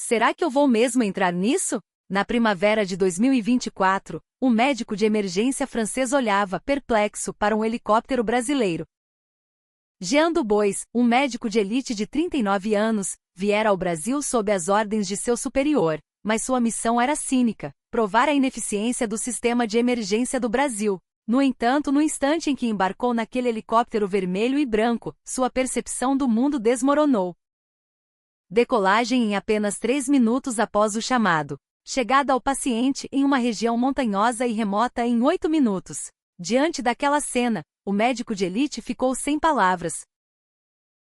Será que eu vou mesmo entrar nisso? Na primavera de 2024, um médico de emergência francês olhava, perplexo, para um helicóptero brasileiro. Jean Dubois, um médico de elite de 39 anos, viera ao Brasil sob as ordens de seu superior, mas sua missão era cínica: provar a ineficiência do sistema de emergência do Brasil. No entanto, no instante em que embarcou naquele helicóptero vermelho e branco, sua percepção do mundo desmoronou. Decolagem em apenas 3 minutos após o chamado. Chegada ao paciente em uma região montanhosa e remota em 8 minutos. Diante daquela cena, o médico de elite ficou sem palavras.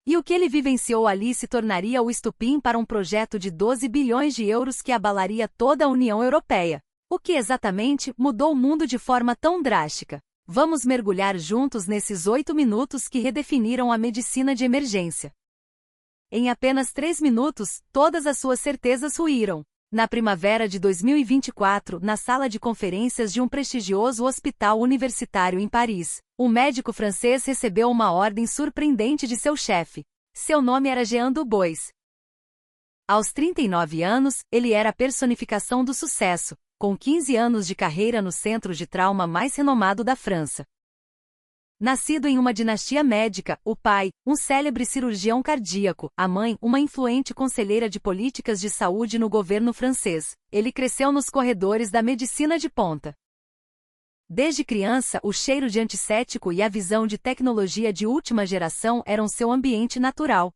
E o que ele vivenciou ali se tornaria o estupim para um projeto de 12 bilhões de euros que abalaria toda a União Europeia. O que exatamente mudou o mundo de forma tão drástica? Vamos mergulhar juntos nesses 8 minutos que redefiniram a medicina de emergência. Em apenas 3 minutos, todas as suas certezas ruíram. Na primavera de 2024, na sala de conferências de um prestigioso hospital universitário em Paris, um médico francês recebeu uma ordem surpreendente de seu chefe. Seu nome era Jean Dubois. Aos 39 anos, ele era a personificação do sucesso, com 15 anos de carreira no centro de trauma mais renomado da França. Nascido em uma dinastia médica, o pai, um célebre cirurgião cardíaco, a mãe, uma influente conselheira de políticas de saúde no governo francês, ele cresceu nos corredores da medicina de ponta. Desde criança, o cheiro de antisséptico e a visão de tecnologia de última geração eram seu ambiente natural.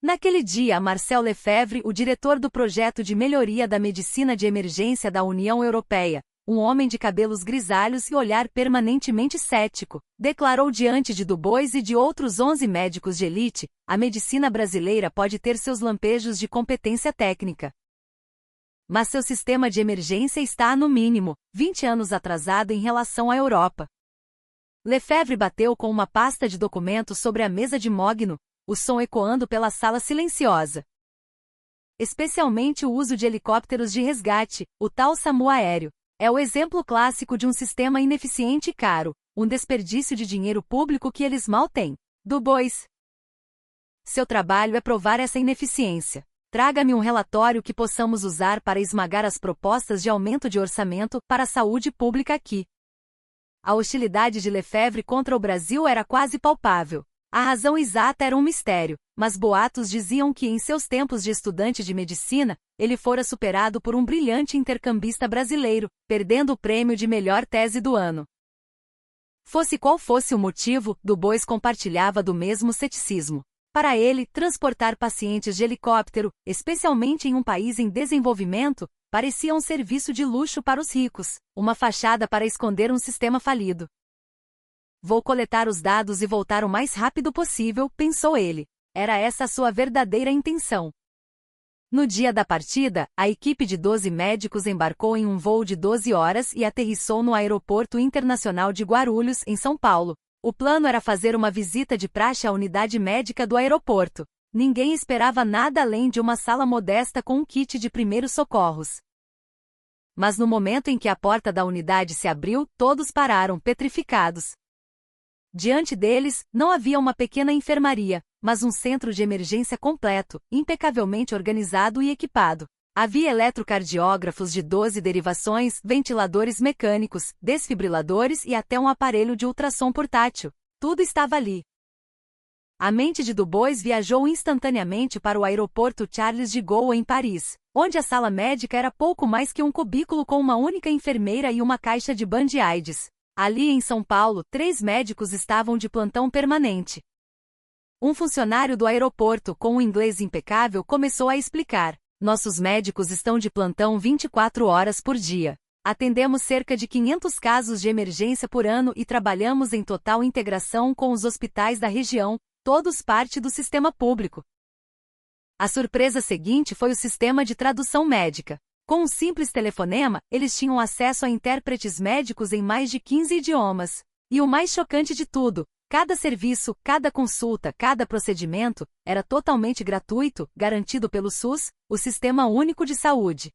Naquele dia, Marcel Lefebvre, o diretor do projeto de melhoria da medicina de emergência da União Europeia, um homem de cabelos grisalhos e olhar permanentemente cético, declarou diante de Dubois e de outros 11 médicos de elite: a medicina brasileira pode ter seus lampejos de competência técnica, mas seu sistema de emergência está, no mínimo, 20 anos atrasado em relação à Europa. Lefebvre bateu com uma pasta de documentos sobre a mesa de mogno, o som ecoando pela sala silenciosa. Especialmente o uso de helicópteros de resgate, o tal SAMU aéreo. É o exemplo clássico de um sistema ineficiente e caro, um desperdício de dinheiro público que eles mal têm. Dubois. Seu trabalho é provar essa ineficiência. Traga-me um relatório que possamos usar para esmagar as propostas de aumento de orçamento para a saúde pública aqui. A hostilidade de Lefebvre contra o Brasil era quase palpável. A razão exata era um mistério, mas boatos diziam que em seus tempos de estudante de medicina, ele fora superado por um brilhante intercambista brasileiro, perdendo o prêmio de melhor tese do ano. Fosse qual fosse o motivo, Dubois compartilhava do mesmo ceticismo. Para ele, transportar pacientes de helicóptero, especialmente em um país em desenvolvimento, parecia um serviço de luxo para os ricos, uma fachada para esconder um sistema falido. Vou coletar os dados e voltar o mais rápido possível, pensou ele. Era essa a sua verdadeira intenção. No dia da partida, a equipe de 12 médicos embarcou em um voo de 12 horas e aterrissou no Aeroporto Internacional de Guarulhos, em São Paulo. O plano era fazer uma visita de praxe à unidade médica do aeroporto. Ninguém esperava nada além de uma sala modesta com um kit de primeiros socorros. Mas no momento em que a porta da unidade se abriu, todos pararam, petrificados. Diante deles, não havia uma pequena enfermaria, mas um centro de emergência completo, impecavelmente organizado e equipado. Havia eletrocardiógrafos de 12 derivações, ventiladores mecânicos, desfibriladores e até um aparelho de ultrassom portátil. Tudo estava ali. A mente de Dubois viajou instantaneamente para o aeroporto Charles de Gaulle em Paris, onde a sala médica era pouco mais que um cubículo com uma única enfermeira e uma caixa de Band-Aids. Ali em São Paulo, 3 médicos estavam de plantão permanente. Um funcionário do aeroporto, com um inglês impecável, começou a explicar: nossos médicos estão de plantão 24 horas por dia. Atendemos cerca de 500 casos de emergência por ano e trabalhamos em total integração com os hospitais da região, todos parte do sistema público. A surpresa seguinte foi o sistema de tradução médica. Com um simples telefonema, eles tinham acesso a intérpretes médicos em mais de 15 idiomas. E o mais chocante de tudo, cada serviço, cada consulta, cada procedimento, era totalmente gratuito, garantido pelo SUS, o Sistema Único de Saúde.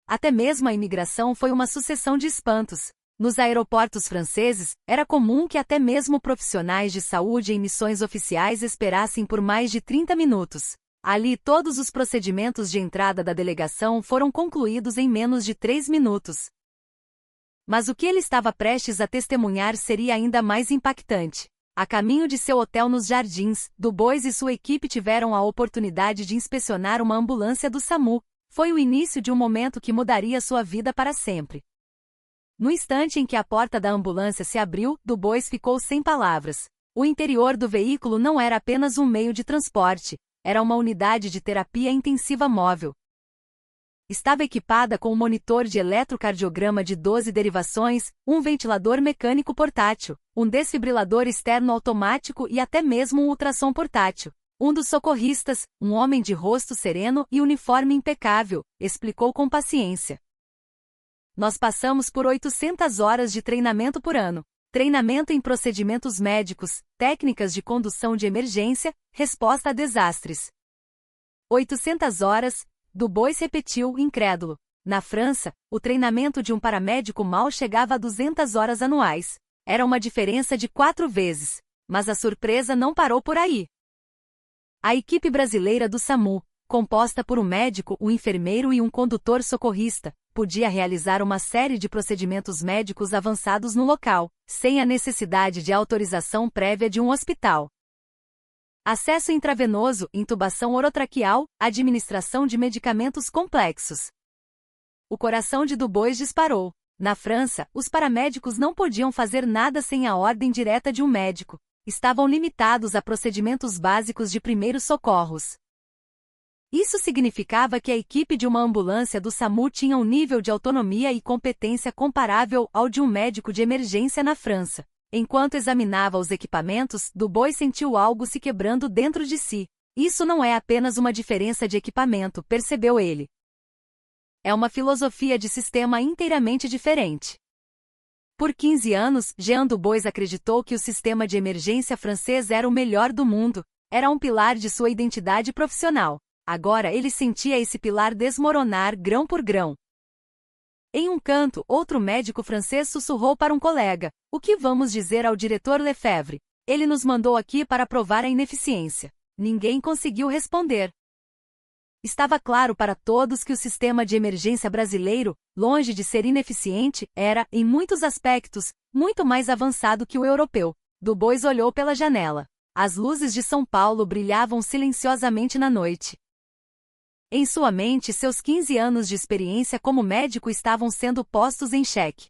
Até mesmo a imigração foi uma sucessão de espantos. Nos aeroportos franceses, era comum que até mesmo profissionais de saúde em missões oficiais esperassem por mais de 30 minutos. Ali todos os procedimentos de entrada da delegação foram concluídos em menos de 3 minutos. Mas o que ele estava prestes a testemunhar seria ainda mais impactante. A caminho de seu hotel nos Jardins, Dubois e sua equipe tiveram a oportunidade de inspecionar uma ambulância do SAMU. Foi o início de um momento que mudaria sua vida para sempre. No instante em que a porta da ambulância se abriu, Dubois ficou sem palavras. O interior do veículo não era apenas um meio de transporte, era uma unidade de terapia intensiva móvel. Estava equipada com um monitor de eletrocardiograma de 12 derivações, um ventilador mecânico portátil, um desfibrilador externo automático e até mesmo um ultrassom portátil. Um dos socorristas, um homem de rosto sereno e uniforme impecável, explicou com paciência. Nós passamos por 800 horas de treinamento por ano. Treinamento em procedimentos médicos, técnicas de condução de emergência, resposta a desastres. 800 horas, Dubois repetiu, incrédulo. Na França, o treinamento de um paramédico mal chegava a 200 horas anuais. Era uma diferença de 4 vezes. Mas a surpresa não parou por aí. A equipe brasileira do SAMU, composta por um médico, um enfermeiro e um condutor socorrista, podia realizar uma série de procedimentos médicos avançados no local, sem a necessidade de autorização prévia de um hospital. Acesso intravenoso, intubação orotraqueal, administração de medicamentos complexos. O coração de Dubois disparou. Na França, os paramédicos não podiam fazer nada sem a ordem direta de um médico. Estavam limitados a procedimentos básicos de primeiros socorros. Isso significava que a equipe de uma ambulância do SAMU tinha um nível de autonomia e competência comparável ao de um médico de emergência na França. Enquanto examinava os equipamentos, Dubois sentiu algo se quebrando dentro de si. Isso não é apenas uma diferença de equipamento, percebeu ele. É uma filosofia de sistema inteiramente diferente. Por 15 anos, Jean Dubois acreditou que o sistema de emergência francês era o melhor do mundo, era um pilar de sua identidade profissional. Agora ele sentia esse pilar desmoronar grão por grão. Em um canto, outro médico francês sussurrou para um colega: "O que vamos dizer ao diretor Lefebvre? Ele nos mandou aqui para provar a ineficiência." Ninguém conseguiu responder. Estava claro para todos que o sistema de emergência brasileiro, longe de ser ineficiente, era, em muitos aspectos, muito mais avançado que o europeu. Dubois olhou pela janela. As luzes de São Paulo brilhavam silenciosamente na noite. Em sua mente, seus 15 anos de experiência como médico estavam sendo postos em xeque.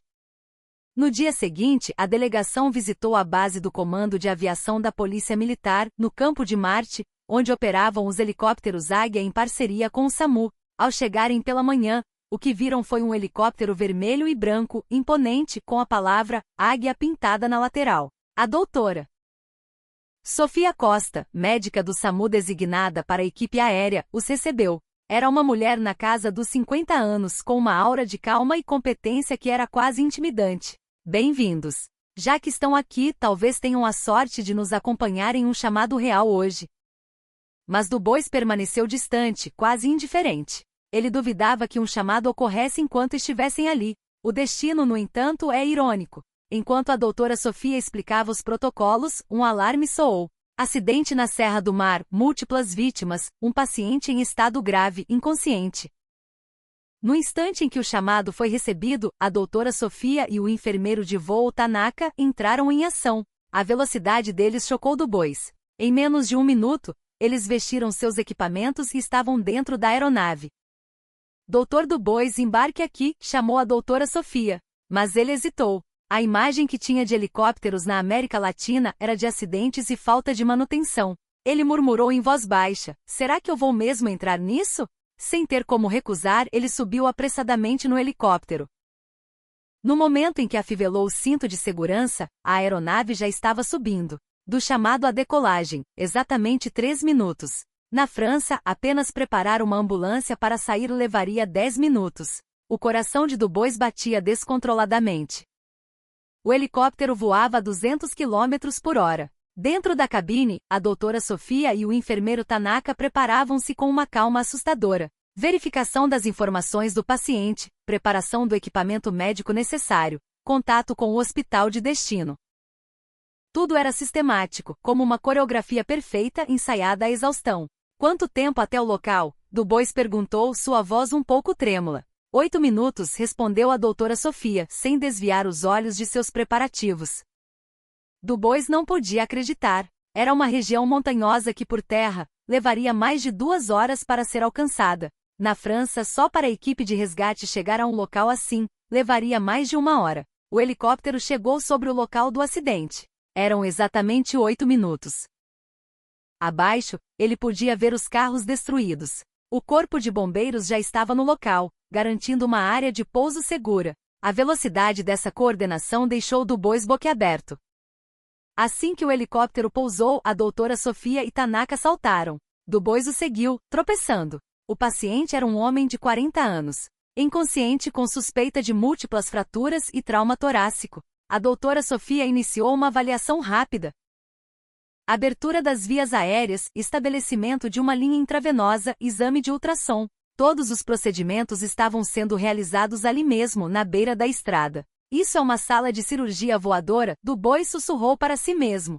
No dia seguinte, a delegação visitou a base do Comando de Aviação da Polícia Militar, no Campo de Marte, onde operavam os helicópteros Águia em parceria com o SAMU. Ao chegarem pela manhã, o que viram foi um helicóptero vermelho e branco, imponente, com a palavra Águia pintada na lateral. A doutora Sofia Costa, médica do SAMU designada para a equipe aérea, os recebeu. Era uma mulher na casa dos 50 anos, com uma aura de calma e competência que era quase intimidante. Bem-vindos. Já que estão aqui, talvez tenham a sorte de nos acompanhar em um chamado real hoje. Mas Dubois permaneceu distante, quase indiferente. Ele duvidava que um chamado ocorresse enquanto estivessem ali. O destino, no entanto, é irônico. Enquanto a doutora Sofia explicava os protocolos, um alarme soou. Acidente na Serra do Mar, múltiplas vítimas, um paciente em estado grave, inconsciente. No instante em que o chamado foi recebido, a doutora Sofia e o enfermeiro de voo Tanaka entraram em ação. A velocidade deles chocou Dubois. Em menos de 1 minuto, eles vestiram seus equipamentos e estavam dentro da aeronave. Doutor Dubois, embarque aqui, chamou a doutora Sofia. Mas ele hesitou. A imagem que tinha de helicópteros na América Latina era de acidentes e falta de manutenção. Ele murmurou em voz baixa: "Será que eu vou mesmo entrar nisso?" Sem ter como recusar, ele subiu apressadamente no helicóptero. No momento em que afivelou o cinto de segurança, a aeronave já estava subindo. Do chamado à decolagem, exatamente 3 minutos. Na França, apenas preparar uma ambulância para sair levaria 10 minutos. O coração de Dubois batia descontroladamente. O helicóptero voava a 200 km por hora. Dentro da cabine, a doutora Sofia e o enfermeiro Tanaka preparavam-se com uma calma assustadora. Verificação das informações do paciente, preparação do equipamento médico necessário, contato com o hospital de destino. Tudo era sistemático, como uma coreografia perfeita ensaiada à exaustão. Quanto tempo até o local? Dubois perguntou, sua voz um pouco trêmula. 8 minutos, respondeu a doutora Sofia, sem desviar os olhos de seus preparativos. Dubois não podia acreditar. Era uma região montanhosa que, por terra, levaria mais de 2 horas para ser alcançada. Na França, só para a equipe de resgate chegar a um local assim, levaria mais de 1 hora. O helicóptero chegou sobre o local do acidente. Eram exatamente 8 minutos. Abaixo, ele podia ver os carros destruídos. O corpo de bombeiros já estava no local, garantindo uma área de pouso segura. A velocidade dessa coordenação deixou Dubois boquiaberto. Assim que o helicóptero pousou, a doutora Sofia e Tanaka saltaram. Dubois o seguiu, tropeçando. O paciente era um homem de 40 anos. Inconsciente com suspeita de múltiplas fraturas e trauma torácico. A doutora Sofia iniciou uma avaliação rápida. Abertura das vias aéreas, estabelecimento de uma linha intravenosa, exame de ultrassom. Todos os procedimentos estavam sendo realizados ali mesmo, na beira da estrada. Isso é uma sala de cirurgia voadora, Dubois sussurrou para si mesmo.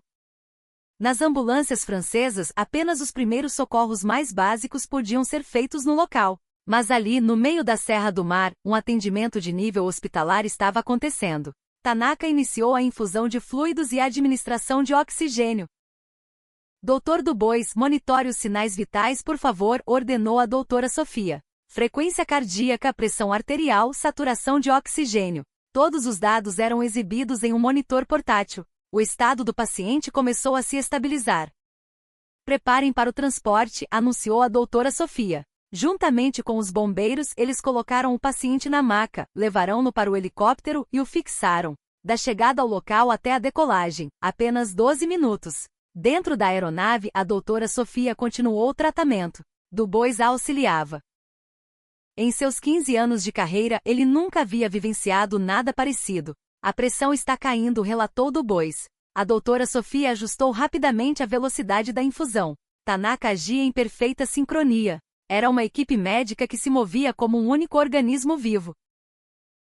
Nas ambulâncias francesas, apenas os primeiros socorros mais básicos podiam ser feitos no local. Mas ali, no meio da Serra do Mar, um atendimento de nível hospitalar estava acontecendo. Tanaka iniciou a infusão de fluidos e a administração de oxigênio. Dr. Dubois, monitore os sinais vitais, por favor, ordenou a doutora Sofia. Frequência cardíaca, pressão arterial, saturação de oxigênio. Todos os dados eram exibidos em um monitor portátil. O estado do paciente começou a se estabilizar. Preparem para o transporte, anunciou a doutora Sofia. Juntamente com os bombeiros, eles colocaram o paciente na maca, levaram-no para o helicóptero e o fixaram. Da chegada ao local até a decolagem, apenas 12 minutos. Dentro da aeronave, a doutora Sofia continuou o tratamento. Dubois a auxiliava. Em seus 15 anos de carreira, ele nunca havia vivenciado nada parecido. A pressão está caindo, relatou Dubois. A doutora Sofia ajustou rapidamente a velocidade da infusão. Tanaka agia em perfeita sincronia. Era uma equipe médica que se movia como um único organismo vivo.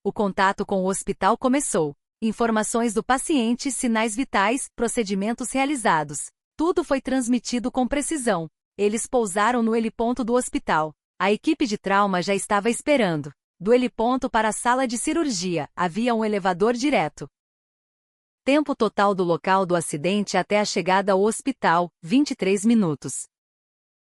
O contato com o hospital começou. Informações do paciente, sinais vitais, procedimentos realizados. Tudo foi transmitido com precisão. Eles pousaram no heliponto do hospital. A equipe de trauma já estava esperando. Do heliponto para a sala de cirurgia, havia um elevador direto. Tempo total do local do acidente até a chegada ao hospital, 23 minutos.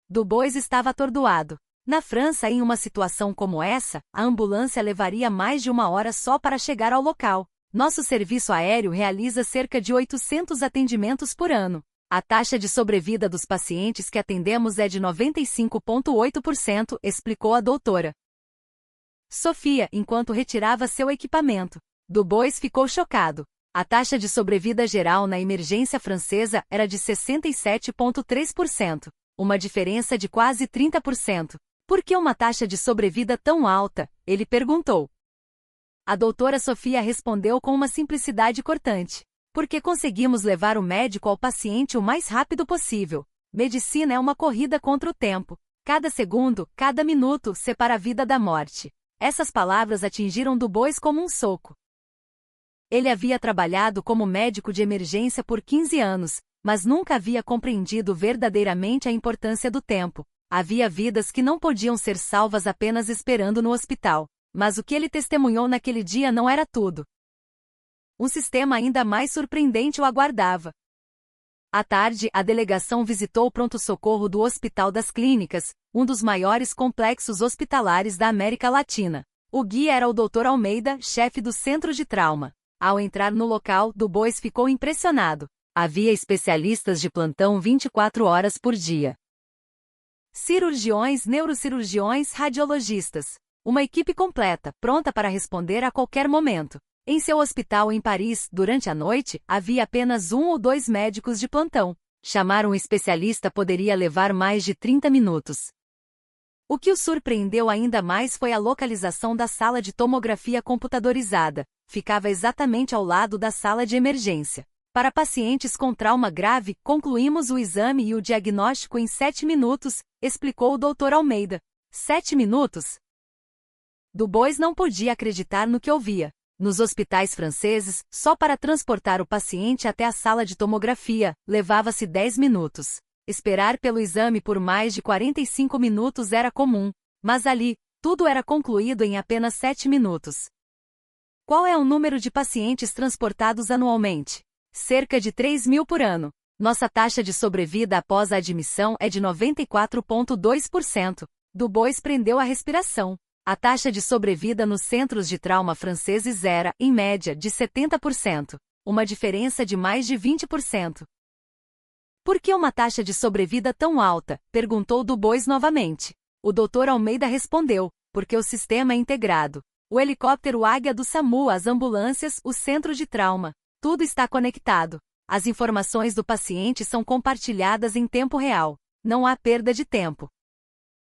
Dubois estava atordoado. Na França, em uma situação como essa, a ambulância levaria mais de 1 hora só para chegar ao local. Nosso serviço aéreo realiza cerca de 800 atendimentos por ano. A taxa de sobrevida dos pacientes que atendemos é de 95,8%, explicou a doutora Sofia, enquanto retirava seu equipamento. Dubois ficou chocado. A taxa de sobrevida geral na emergência francesa era de 67,3%, uma diferença de quase 30%. Por que uma taxa de sobrevida tão alta? Ele perguntou. A doutora Sofia respondeu com uma simplicidade cortante. Porque conseguimos levar o médico ao paciente o mais rápido possível. Medicina é uma corrida contra o tempo. Cada segundo, cada minuto, separa a vida da morte. Essas palavras atingiram Dubois como um soco. Ele havia trabalhado como médico de emergência por 15 anos, mas nunca havia compreendido verdadeiramente a importância do tempo. Havia vidas que não podiam ser salvas apenas esperando no hospital. Mas o que ele testemunhou naquele dia não era tudo. Um sistema ainda mais surpreendente o aguardava. À tarde, a delegação visitou o pronto-socorro do Hospital das Clínicas, um dos maiores complexos hospitalares da América Latina. O guia era o Dr. Almeida, chefe do centro de trauma. Ao entrar no local, Dubois ficou impressionado. Havia especialistas de plantão 24 horas por dia. Cirurgiões, neurocirurgiões, radiologistas. Uma equipe completa, pronta para responder a qualquer momento. Em seu hospital em Paris, durante a noite, havia apenas 1 ou 2 médicos de plantão. Chamar um especialista poderia levar mais de 30 minutos. O que o surpreendeu ainda mais foi a localização da sala de tomografia computadorizada. Ficava exatamente ao lado da sala de emergência. Para pacientes com trauma grave, concluímos o exame e o diagnóstico em 7 minutos, explicou o Dr. Almeida. 7 minutos? Dubois não podia acreditar no que ouvia. Nos hospitais franceses, só para transportar o paciente até a sala de tomografia, levava-se 10 minutos. Esperar pelo exame por mais de 45 minutos era comum, mas ali, tudo era concluído em apenas 7 minutos. Qual é o número de pacientes transportados anualmente? Cerca de 3.000 por ano. Nossa taxa de sobrevida após a admissão é de 94,2%. Dubois prendeu a respiração. A taxa de sobrevida nos centros de trauma franceses era, em média, de 70%, uma diferença de mais de 20%. Por que uma taxa de sobrevida tão alta? Perguntou Dubois novamente. O Dr. Almeida respondeu, porque o sistema é integrado. O helicóptero Águia do SAMU, as ambulâncias, o centro de trauma. Tudo está conectado. As informações do paciente são compartilhadas em tempo real. Não há perda de tempo.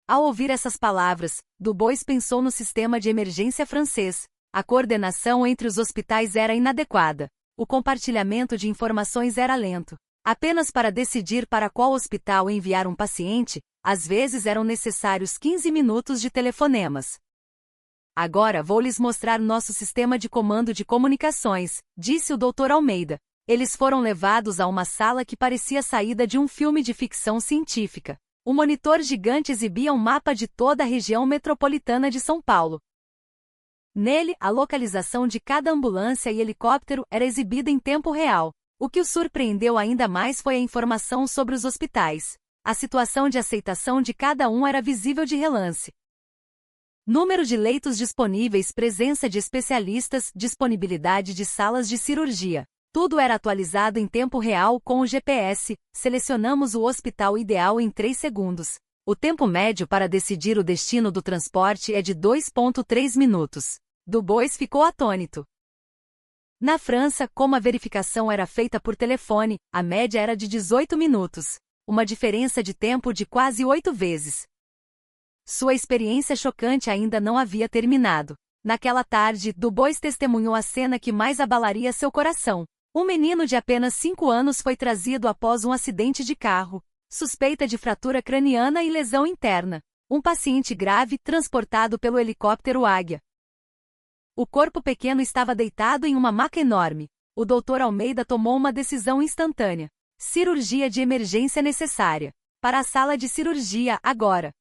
Ao ouvir essas palavras, Dubois pensou no sistema de emergência francês. A coordenação entre os hospitais era inadequada. O compartilhamento de informações era lento. Apenas para decidir para qual hospital enviar um paciente, às vezes eram necessários 15 minutos de telefonemas. Agora vou lhes mostrar nosso sistema de comando de comunicações, disse o Dr. Almeida. Eles foram levados a uma sala que parecia saída de um filme de ficção científica. O monitor gigante exibia um mapa de toda a região metropolitana de São Paulo. Nele, a localização de cada ambulância e helicóptero era exibida em tempo real. O que o surpreendeu ainda mais foi a informação sobre os hospitais. A situação de aceitação de cada um era visível de relance. Número de leitos disponíveis, presença de especialistas, disponibilidade de salas de cirurgia. Tudo era atualizado em tempo real com o GPS. Selecionamos o hospital ideal em 3 segundos. O tempo médio para decidir o destino do transporte é de 2,3 minutos. Dubois ficou atônito. Na França, como a verificação era feita por telefone, a média era de 18 minutos. Uma diferença de tempo de quase 8 vezes. Sua experiência chocante ainda não havia terminado. Naquela tarde, Dubois testemunhou a cena que mais abalaria seu coração. Um menino de apenas 5 anos foi trazido após um acidente de carro. Suspeita de fratura craniana e lesão interna. Um paciente grave transportado pelo helicóptero Águia. O corpo pequeno estava deitado em uma maca enorme. O Dr. Almeida tomou uma decisão instantânea. Cirurgia de emergência necessária. Para a sala de cirurgia, agora.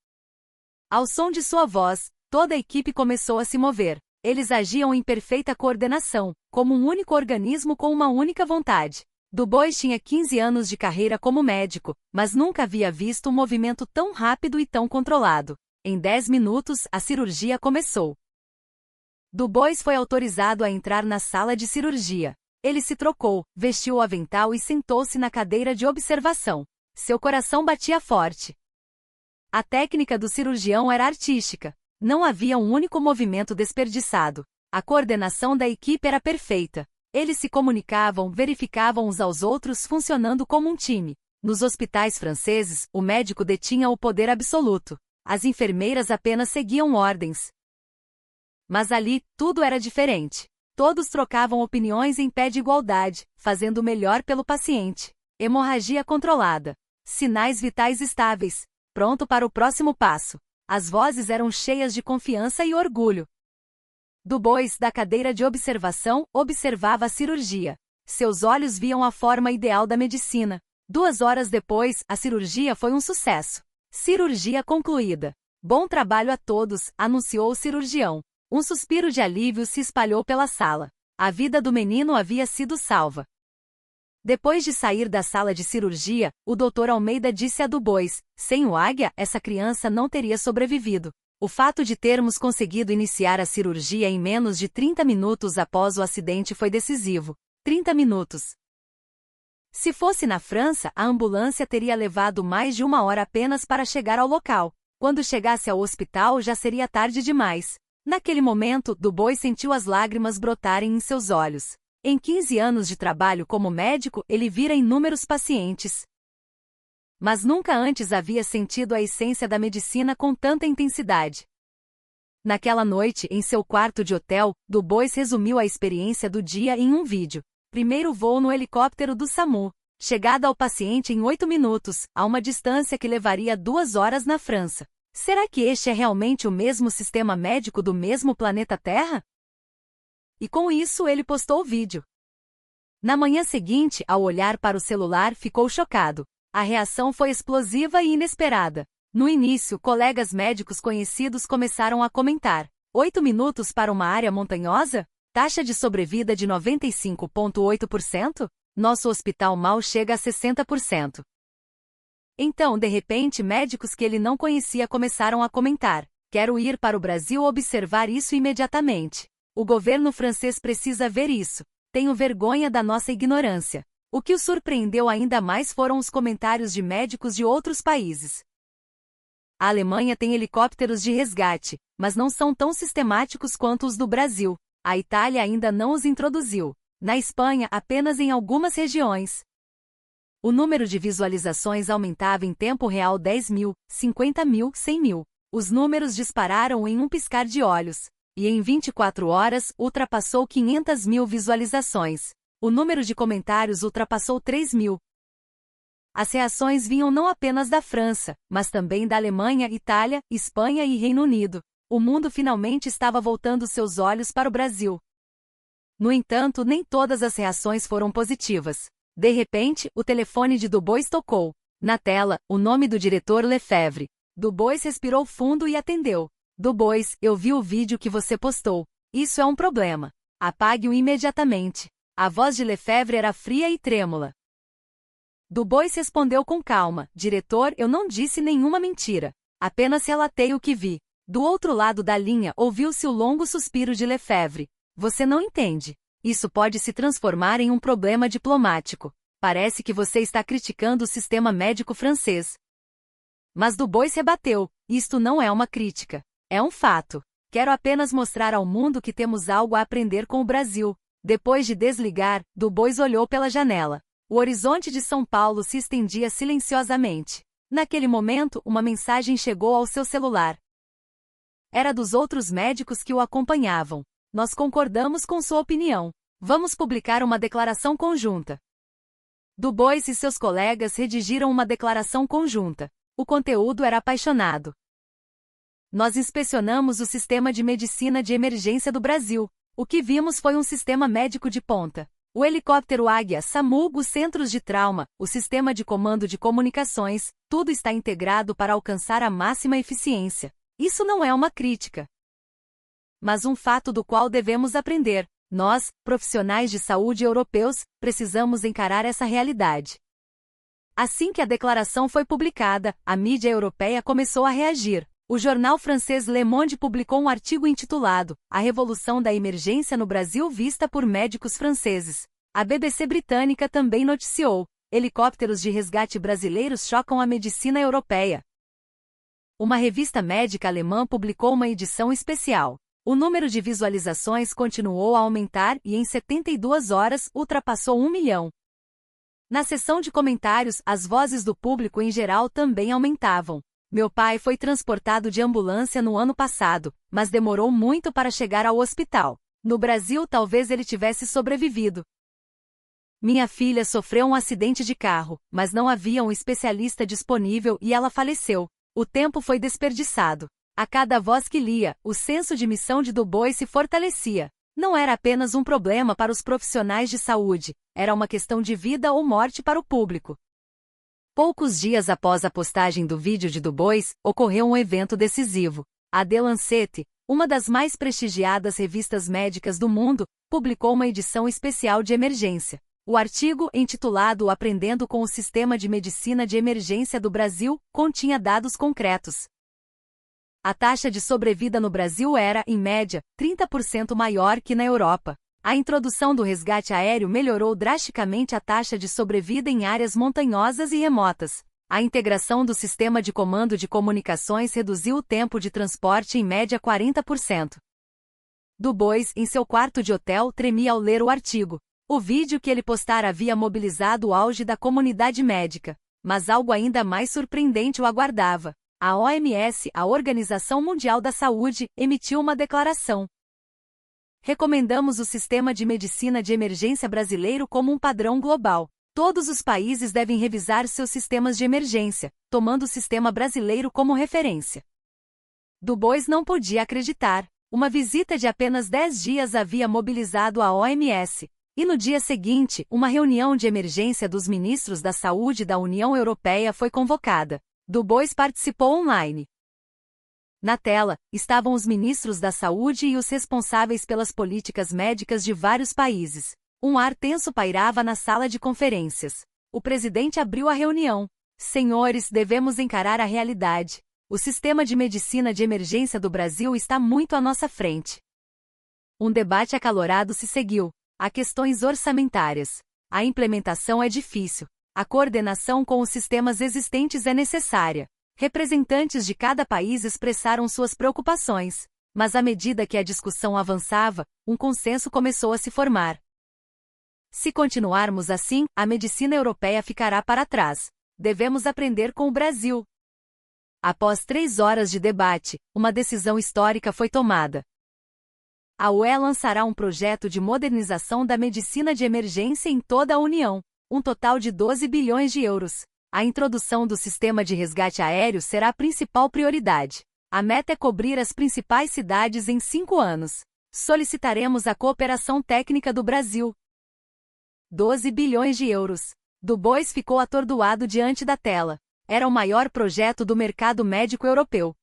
Ao som de sua voz, toda a equipe começou a se mover. Eles agiam em perfeita coordenação, como um único organismo com uma única vontade. Dubois tinha 15 anos de carreira como médico, mas nunca havia visto um movimento tão rápido e tão controlado. Em 10 minutos, a cirurgia começou. Dubois foi autorizado a entrar na sala de cirurgia. Ele se trocou, vestiu o avental e sentou-se na cadeira de observação. Seu coração batia forte. A técnica do cirurgião era artística. Não havia um único movimento desperdiçado. A coordenação da equipe era perfeita. Eles se comunicavam, verificavam uns aos outros funcionando como um time. Nos hospitais franceses, o médico detinha o poder absoluto. As enfermeiras apenas seguiam ordens. Mas ali, tudo era diferente. Todos trocavam opiniões em pé de igualdade, fazendo o melhor pelo paciente. Hemorragia controlada. Sinais vitais estáveis. Pronto para o próximo passo. As vozes eram cheias de confiança e orgulho. Dubois, da cadeira de observação, observava a cirurgia. Seus olhos viam a forma ideal da medicina. 2 horas depois, a cirurgia foi um sucesso. Cirurgia concluída. Bom trabalho a todos, anunciou o cirurgião. Um suspiro de alívio se espalhou pela sala. A vida do menino havia sido salva. Depois de sair da sala de cirurgia, o Dr. Almeida disse a Dubois, sem o Águia, essa criança não teria sobrevivido. O fato de termos conseguido iniciar a cirurgia em menos de 30 minutos após o acidente foi decisivo. 30 minutos. Se fosse na França, a ambulância teria levado mais de 1 hora apenas para chegar ao local. Quando chegasse ao hospital já seria tarde demais. Naquele momento, Dubois sentiu as lágrimas brotarem em seus olhos. Em 15 anos de trabalho como médico, ele vira inúmeros pacientes. Mas nunca antes havia sentido a essência da medicina com tanta intensidade. Naquela noite, em seu quarto de hotel, Dubois resumiu a experiência do dia em um vídeo. Primeiro voo no helicóptero do SAMU. Chegada ao paciente em 8 minutos, a uma distância que levaria 2 horas na França. Será que este é realmente o mesmo sistema médico do mesmo planeta Terra? E com isso ele postou o vídeo. Na manhã seguinte, ao olhar para o celular, ficou chocado. A reação foi explosiva e inesperada. No início, colegas médicos conhecidos começaram a comentar: 8 minutos para uma área montanhosa? Taxa de sobrevida de 95,8%? Nosso hospital mal chega a 60%. Então, de repente, médicos que ele não conhecia começaram a comentar: quero ir para o Brasil observar isso imediatamente. O governo francês precisa ver isso. Tenho vergonha da nossa ignorância. O que o surpreendeu ainda mais foram os comentários de médicos de outros países. A Alemanha tem helicópteros de resgate, mas não são tão sistemáticos quanto os do Brasil. A Itália ainda não os introduziu. Na Espanha, apenas em algumas regiões. O número de visualizações aumentava em tempo real: 10 mil, 50 mil, 100 mil. Os números dispararam em um piscar de olhos. E em 24 horas, ultrapassou 500 mil visualizações. O número de comentários ultrapassou 3 mil. As reações vinham não apenas da França, mas também da Alemanha, Itália, Espanha e Reino Unido. O mundo finalmente estava voltando seus olhos para o Brasil. No entanto, nem todas as reações foram positivas. De repente, o telefone de Dubois tocou. Na tela, o nome do diretor Lefebvre. Dubois respirou fundo e atendeu. Dubois, eu vi o vídeo que você postou. Isso é um problema. Apague-o imediatamente. A voz de Lefebvre era fria e trêmula. Dubois respondeu com calma: diretor, eu não disse nenhuma mentira. Apenas relatei o que vi. Do outro lado da linha ouviu-se o longo suspiro de Lefebvre. Você não entende. Isso pode se transformar em um problema diplomático. Parece que você está criticando o sistema médico francês. Mas Dubois rebateu: isto não é uma crítica. É um fato. Quero apenas mostrar ao mundo que temos algo a aprender com o Brasil. Depois de desligar, Dubois olhou pela janela. O horizonte de São Paulo se estendia silenciosamente. Naquele momento, uma mensagem chegou ao seu celular. Era dos outros médicos que o acompanhavam. Nós concordamos com sua opinião. Vamos publicar uma declaração conjunta. Dubois e seus colegas redigiram uma declaração conjunta. O conteúdo era apaixonado. Nós inspecionamos o sistema de medicina de emergência do Brasil. O que vimos foi um sistema médico de ponta. O helicóptero Águia, SAMU, os centros de trauma, o sistema de comando de comunicações, tudo está integrado para alcançar a máxima eficiência. Isso não é uma crítica, mas um fato do qual devemos aprender. Nós, profissionais de saúde europeus, precisamos encarar essa realidade. Assim que a declaração foi publicada, a mídia europeia começou a reagir. O jornal francês Le Monde publicou um artigo intitulado A Revolução da Emergência no Brasil vista por médicos franceses. A BBC britânica também noticiou: helicópteros de resgate brasileiros chocam a medicina europeia. Uma revista médica alemã publicou uma edição especial. O número de visualizações continuou a aumentar e em 72 horas ultrapassou 1 milhão. Na seção de comentários, as vozes do público em geral também aumentavam. Meu pai foi transportado de ambulância no ano passado, mas demorou muito para chegar ao hospital. No Brasil, talvez ele tivesse sobrevivido. Minha filha sofreu um acidente de carro, mas não havia um especialista disponível e ela faleceu. O tempo foi desperdiçado. A cada voz que lia, o senso de missão de Dubois se fortalecia. Não era apenas um problema para os profissionais de saúde, era uma questão de vida ou morte para o público. Poucos dias após a postagem do vídeo de Dubois, ocorreu um evento decisivo. A The Lancet, uma das mais prestigiadas revistas médicas do mundo, publicou uma edição especial de emergência. O artigo, intitulado Aprendendo com o Sistema de Medicina de Emergência do Brasil, continha dados concretos. A taxa de sobrevida no Brasil era, em média, 30% maior que na Europa. A introdução do resgate aéreo melhorou drasticamente a taxa de sobrevida em áreas montanhosas e remotas. A integração do sistema de comando de comunicações reduziu o tempo de transporte em média 40%. Dubois, em seu quarto de hotel, tremia ao ler o artigo. O vídeo que ele postara havia mobilizado o auge da comunidade médica. Mas algo ainda mais surpreendente o aguardava. A OMS, a Organização Mundial da Saúde, emitiu uma declaração. Recomendamos o sistema de medicina de emergência brasileiro como um padrão global. Todos os países devem revisar seus sistemas de emergência, tomando o sistema brasileiro como referência. Dubois não podia acreditar. Uma visita de apenas 10 dias havia mobilizado a OMS. E no dia seguinte, uma reunião de emergência dos ministros da Saúde da União Europeia foi convocada. Dubois participou online. Na tela, estavam os ministros da Saúde e os responsáveis pelas políticas médicas de vários países. Um ar tenso pairava na sala de conferências. O presidente abriu a reunião. Senhores, devemos encarar a realidade. O sistema de medicina de emergência do Brasil está muito à nossa frente. Um debate acalorado se seguiu. Há questões orçamentárias. A implementação é difícil. A coordenação com os sistemas existentes é necessária. Representantes de cada país expressaram suas preocupações, mas à medida que a discussão avançava, um consenso começou a se formar. Se continuarmos assim, a medicina europeia ficará para trás. Devemos aprender com o Brasil. Após 3 horas de debate, uma decisão histórica foi tomada. A UE lançará um projeto de modernização da medicina de emergência em toda a União, um total de 12 bilhões de euros. A introdução do sistema de resgate aéreo será a principal prioridade. A meta é cobrir as principais cidades em 5 anos. Solicitaremos a cooperação técnica do Brasil. 12 bilhões de euros. Dubois ficou atordoado diante da tela. Era o maior projeto do mercado médico europeu.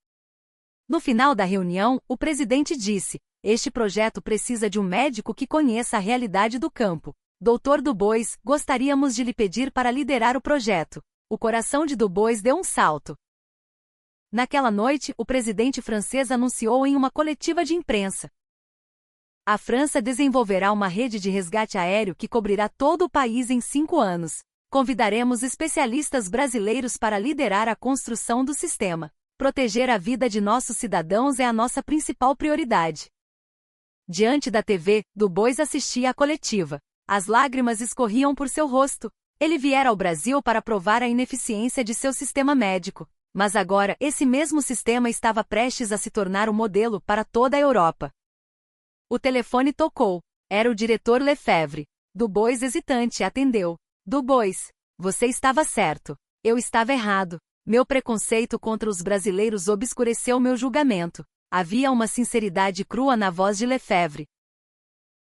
No final da reunião, o presidente disse: este projeto precisa de um médico que conheça a realidade do campo. Dr. Dubois, gostaríamos de lhe pedir para liderar o projeto. O coração de Dubois deu um salto. Naquela noite, o presidente francês anunciou em uma coletiva de imprensa: a França desenvolverá uma rede de resgate aéreo que cobrirá todo o país em 5 anos. Convidaremos especialistas brasileiros para liderar a construção do sistema. Proteger a vida de nossos cidadãos é a nossa principal prioridade. Diante da TV, Dubois assistia à coletiva. As lágrimas escorriam por seu rosto. Ele viera ao Brasil para provar a ineficiência de seu sistema médico. Mas agora, esse mesmo sistema estava prestes a se tornar o modelo para toda a Europa. O telefone tocou. Era o diretor Lefebvre. Dubois, hesitante, atendeu. Dubois, você estava certo. Eu estava errado. Meu preconceito contra os brasileiros obscureceu meu julgamento. Havia uma sinceridade crua na voz de Lefebvre.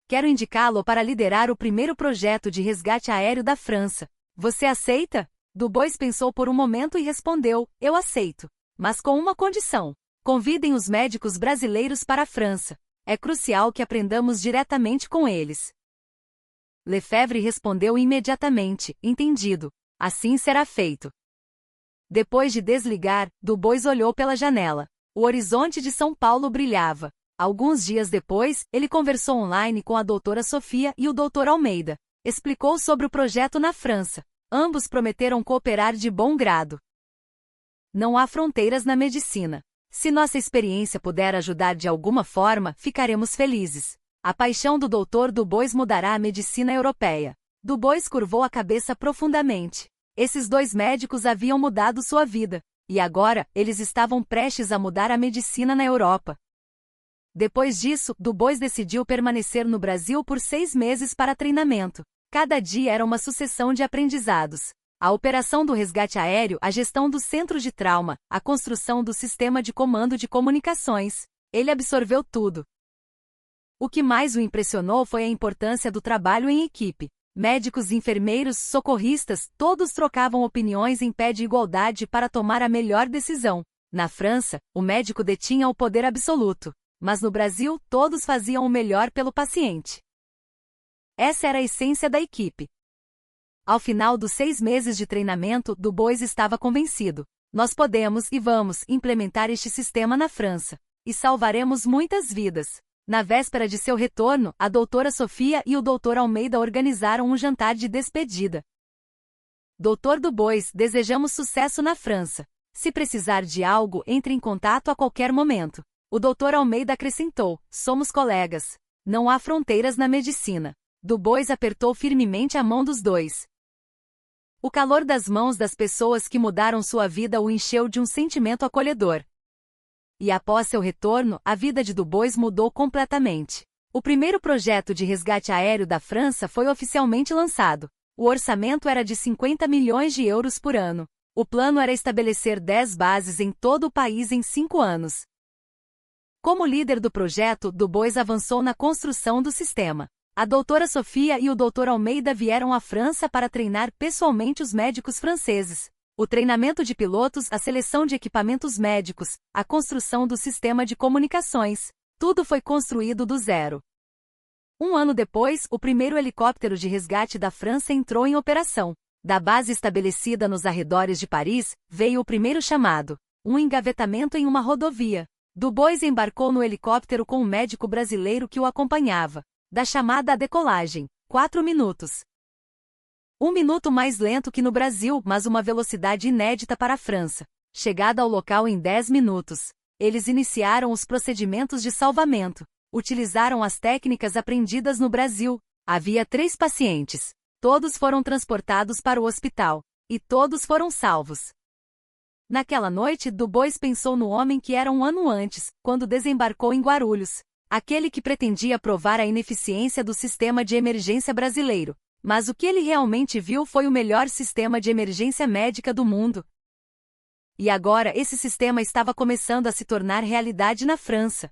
Quero indicá-lo para liderar o primeiro projeto de resgate aéreo da França. Você aceita? Dubois pensou por um momento e respondeu: eu aceito. Mas com uma condição. Convidem os médicos brasileiros para a França. É crucial que aprendamos diretamente com eles. Lefebvre respondeu imediatamente: entendido. Assim será feito. Depois de desligar, Dubois olhou pela janela. O horizonte de São Paulo brilhava. Alguns dias depois, ele conversou online com a doutora Sofia e o Dr. Almeida. Explicou sobre o projeto na França. Ambos prometeram cooperar de bom grado. Não há fronteiras na medicina. Se nossa experiência puder ajudar de alguma forma, ficaremos felizes. A paixão do Dr. Dubois mudará a medicina europeia. Dubois curvou a cabeça profundamente. Esses 2 médicos haviam mudado sua vida. E agora, eles estavam prestes a mudar a medicina na Europa. Depois disso, Dubois decidiu permanecer no Brasil por 6 meses para treinamento. Cada dia era uma sucessão de aprendizados. A operação do resgate aéreo, a gestão do centro de trauma, a construção do sistema de comando de comunicações. Ele absorveu tudo. O que mais o impressionou foi a importância do trabalho em equipe. Médicos, enfermeiros, socorristas, todos trocavam opiniões em pé de igualdade para tomar a melhor decisão. Na França, o médico detinha o poder absoluto. Mas no Brasil, todos faziam o melhor pelo paciente. Essa era a essência da equipe. Ao final dos 6 meses de treinamento, Dubois estava convencido. Nós podemos e vamos implementar este sistema na França. E salvaremos muitas vidas. Na véspera de seu retorno, a doutora Sofia e o Dr. Almeida organizaram um jantar de despedida. Dr. Dubois, desejamos sucesso na França. Se precisar de algo, entre em contato a qualquer momento. O Dr. Almeida acrescentou: somos colegas. Não há fronteiras na medicina. Dubois apertou firmemente a mão dos dois. O calor das mãos das pessoas que mudaram sua vida o encheu de um sentimento acolhedor. E após seu retorno, a vida de Dubois mudou completamente. O primeiro projeto de resgate aéreo da França foi oficialmente lançado. O orçamento era de 50 milhões de euros por ano. O plano era estabelecer 10 bases em todo o país em 5 anos. Como líder do projeto, Dubois avançou na construção do sistema. A doutora Sofia e o doutor Almeida vieram à França para treinar pessoalmente os médicos franceses. O treinamento de pilotos, a seleção de equipamentos médicos, a construção do sistema de comunicações. Tudo foi construído do zero. Um ano depois, o primeiro helicóptero de resgate da França entrou em operação. Da base estabelecida nos arredores de Paris, veio o primeiro chamado. Um engavetamento em uma rodovia. Dubois embarcou no helicóptero com um médico brasileiro que o acompanhava. Da chamada à decolagem, 4 minutos. 1 minuto mais lento que no Brasil, mas uma velocidade inédita para a França. Chegada ao local em 10 minutos. Eles iniciaram os procedimentos de salvamento. Utilizaram as técnicas aprendidas no Brasil. Havia 3 pacientes. Todos foram transportados para o hospital. E todos foram salvos. Naquela noite, Dubois pensou no homem que era um ano antes, quando desembarcou em Guarulhos. Aquele que pretendia provar a ineficiência do sistema de emergência brasileiro. Mas o que ele realmente viu foi o melhor sistema de emergência médica do mundo. E agora esse sistema estava começando a se tornar realidade na França.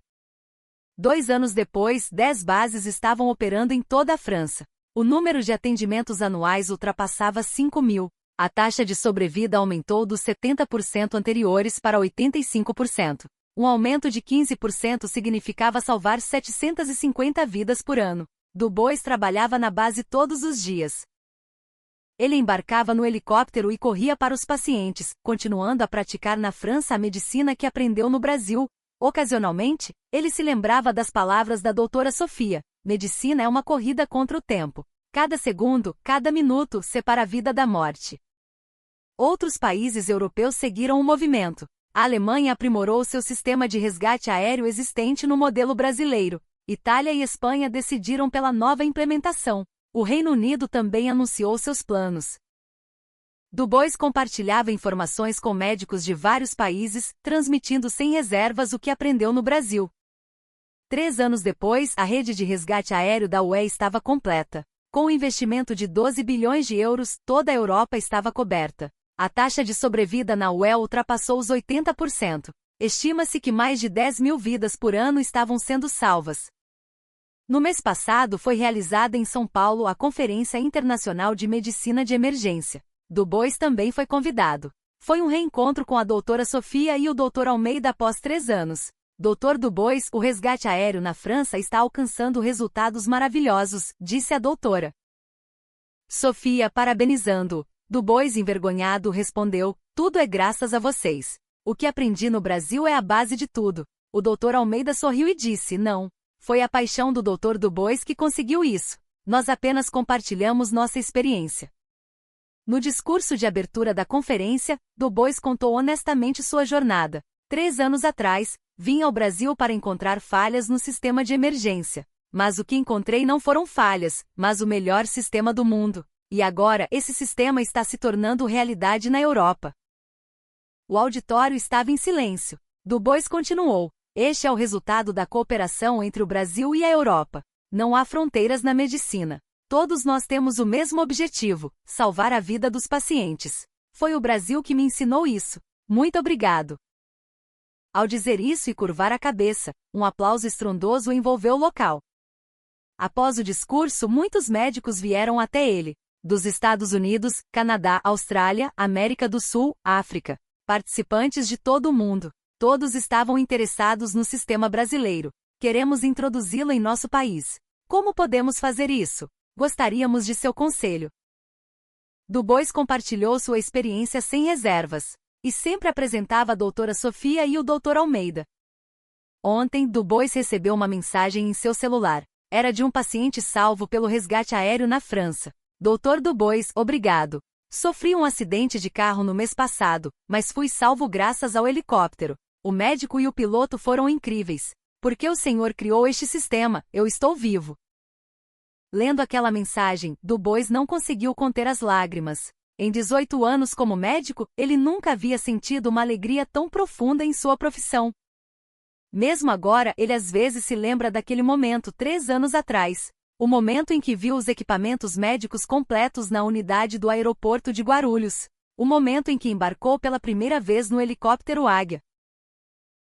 2 anos depois, 10 bases estavam operando em toda a França. O número de atendimentos anuais ultrapassava 5.000. A taxa de sobrevida aumentou dos 70% anteriores para 85%. Um aumento de 15% significava salvar 750 vidas por ano. Dubois trabalhava na base todos os dias. Ele embarcava no helicóptero e corria para os pacientes, continuando a praticar na França a medicina que aprendeu no Brasil. Ocasionalmente, ele se lembrava das palavras da doutora Sofia: medicina é uma corrida contra o tempo. Cada segundo, cada minuto, separa a vida da morte. Outros países europeus seguiram o movimento. A Alemanha aprimorou seu sistema de resgate aéreo existente no modelo brasileiro. Itália e Espanha decidiram pela nova implementação. O Reino Unido também anunciou seus planos. Dubois compartilhava informações com médicos de vários países, transmitindo sem reservas o que aprendeu no Brasil. 3 anos depois, a rede de resgate aéreo da UE estava completa. Com um investimento de 12 bilhões de euros, toda a Europa estava coberta. A taxa de sobrevida na UE ultrapassou os 80%. Estima-se que mais de 10.000 vidas por ano estavam sendo salvas. No mês passado foi realizada em São Paulo a Conferência Internacional de Medicina de Emergência. Dubois também foi convidado. Foi um reencontro com a doutora Sofia e o doutor Almeida após 3 anos. Doutor Dubois, o resgate aéreo na França está alcançando resultados maravilhosos, disse a doutora Sofia parabenizando-o. Dubois, envergonhado, respondeu: tudo é graças a vocês. O que aprendi no Brasil é a base de tudo. O doutor Almeida sorriu e disse: não. Foi a paixão do doutor Dubois que conseguiu isso. Nós apenas compartilhamos nossa experiência. No discurso de abertura da conferência, Dubois contou honestamente sua jornada. 3 anos atrás, vim ao Brasil para encontrar falhas no sistema de emergência. Mas o que encontrei não foram falhas, mas o melhor sistema do mundo. E agora, esse sistema está se tornando realidade na Europa. O auditório estava em silêncio. Dubois continuou: este é o resultado da cooperação entre o Brasil e a Europa. Não há fronteiras na medicina. Todos nós temos o mesmo objetivo: salvar a vida dos pacientes. Foi o Brasil que me ensinou isso. Muito obrigado. Ao dizer isso e curvar a cabeça, um aplauso estrondoso envolveu o local. Após o discurso, muitos médicos vieram até ele. Dos Estados Unidos, Canadá, Austrália, América do Sul, África. Participantes de todo o mundo. Todos estavam interessados no sistema brasileiro. Queremos introduzi-lo em nosso país. Como podemos fazer isso? Gostaríamos de seu conselho. Dubois compartilhou sua experiência sem reservas. E sempre apresentava a doutora Sofia e o doutor Almeida. Ontem, Dubois recebeu uma mensagem em seu celular. Era de um paciente salvo pelo resgate aéreo na França. Doutor Dubois, obrigado. Sofri um acidente de carro no mês passado, mas fui salvo graças ao helicóptero. O médico e o piloto foram incríveis. Porque o Senhor criou este sistema, eu estou vivo. Lendo aquela mensagem, Dubois não conseguiu conter as lágrimas. Em 18 anos como médico, ele nunca havia sentido uma alegria tão profunda em sua profissão. Mesmo agora, ele às vezes se lembra daquele momento 3 anos atrás. O momento em que viu os equipamentos médicos completos na unidade do aeroporto de Guarulhos. O momento em que embarcou pela primeira vez no helicóptero Águia.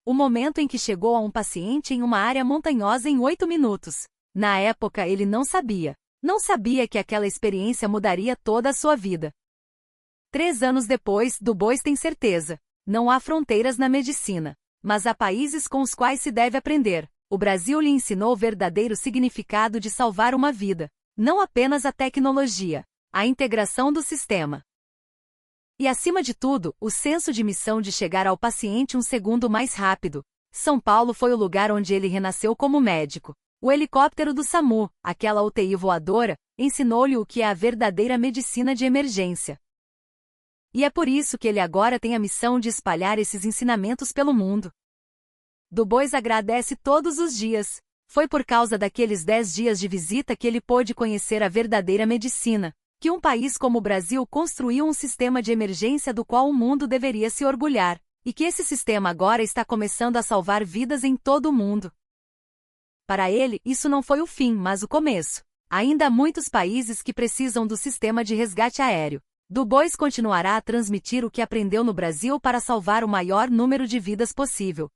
O momento em que chegou a um paciente em uma área montanhosa em 8 minutos. Na época ele não sabia. Não sabia que aquela experiência mudaria toda a sua vida. 3 anos depois, Du Bois tem certeza. Não há fronteiras na medicina. Mas há países com os quais se deve aprender. O Brasil lhe ensinou o verdadeiro significado de salvar uma vida. Não apenas a tecnologia. A integração do sistema. E acima de tudo, o senso de missão de chegar ao paciente um segundo mais rápido. São Paulo foi o lugar onde ele renasceu como médico. O helicóptero do SAMU, aquela UTI voadora, ensinou-lhe o que é a verdadeira medicina de emergência. E é por isso que ele agora tem a missão de espalhar esses ensinamentos pelo mundo. Du Bois agradece todos os dias. Foi por causa daqueles 10 dias de visita que ele pôde conhecer a verdadeira medicina, que um país como o Brasil construiu um sistema de emergência do qual o mundo deveria se orgulhar, e que esse sistema agora está começando a salvar vidas em todo o mundo. Para ele, isso não foi o fim, mas o começo. Ainda há muitos países que precisam do sistema de resgate aéreo. Du Bois continuará a transmitir o que aprendeu no Brasil para salvar o maior número de vidas possível.